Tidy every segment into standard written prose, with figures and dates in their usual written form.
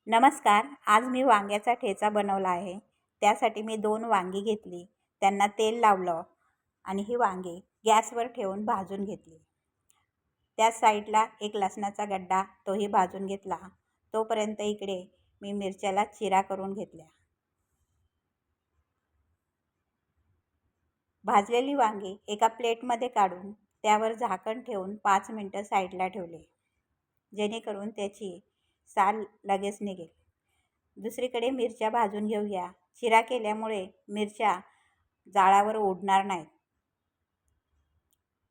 नमस्कार. आज मी वांग्याचा ठेचा बनवला आहे. त्यासाठी मी 2 वांगी घेतली, त्यांना तेल लावलं आणि ही वांगी गॅसवर ठेवून भाजून घेतली. त्या साईडला एक लसणाचा गड्डा तोही भाजून घेतला. तोपर्यंत इकडे मी मिरच्याला चिरा करून घेतल्या. भाजलेली वांगी एका प्लेटमध्ये काढून त्यावर झाकण ठेवून 5 मिनटं साईडला ठेवले, जेणेकरून त्याची साल लगेच निघेल. दुसरीकडे मिरच्या भाजून घेऊया. चिरा केल्यामुळे मिरच्या जाळावर उडणार नाहीत.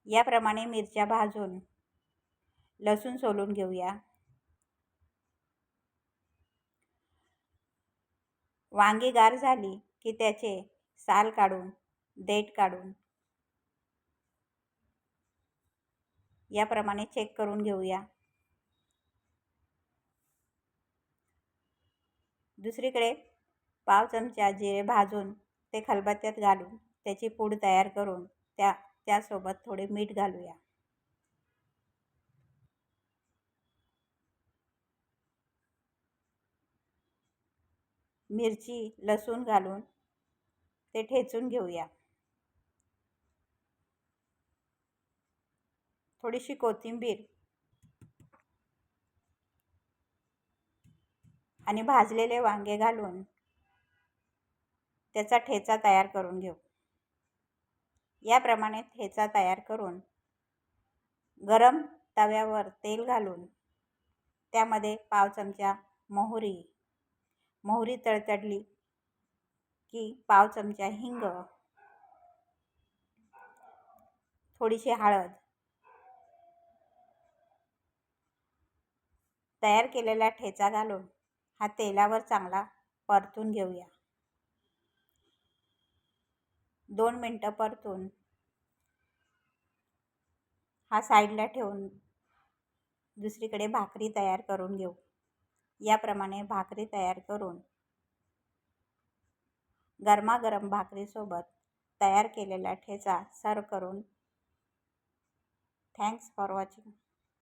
याप्रमाणे मिरच्या भाजून लसूण सोलून घेऊया. वांगी गार झाली की त्याचे साल काढून, देठ काढून याप्रमाणे चेक करून घेऊया. दुसरीकडे पाव चमचा जिरे भाजून ते खलबत्त्यात घालून त्याची पूड तयार करून त्यासोबत थोडे मीठ घालूया. मिरची, लसूण घालून ते ठेचून घेऊया. थोडीशी कोथिंबीर आणि भाजलेले वांगे घालून त्याचा ठेचा तयार करून घेऊ. याप्रमाणे ठेचा तयार करून गरम तव्यावर तेल घालून त्यामध्ये पाव चमचा मोहरी तडतडली की पाव चमचा हिंग, थोडीशी हळद, तयार केलेला ठेचा घालून हा तेलावर चांगला परतून घेऊया. 2 मिनटं परतून हा साईडला ठेवून दुसरीकडे भाकरी तयार करून घेऊ. याप्रमाणे भाकरी तयार करून गरमागरम भाकरीसोबत तयार केलेला ठेचा सर्व करून. Thanks for watching.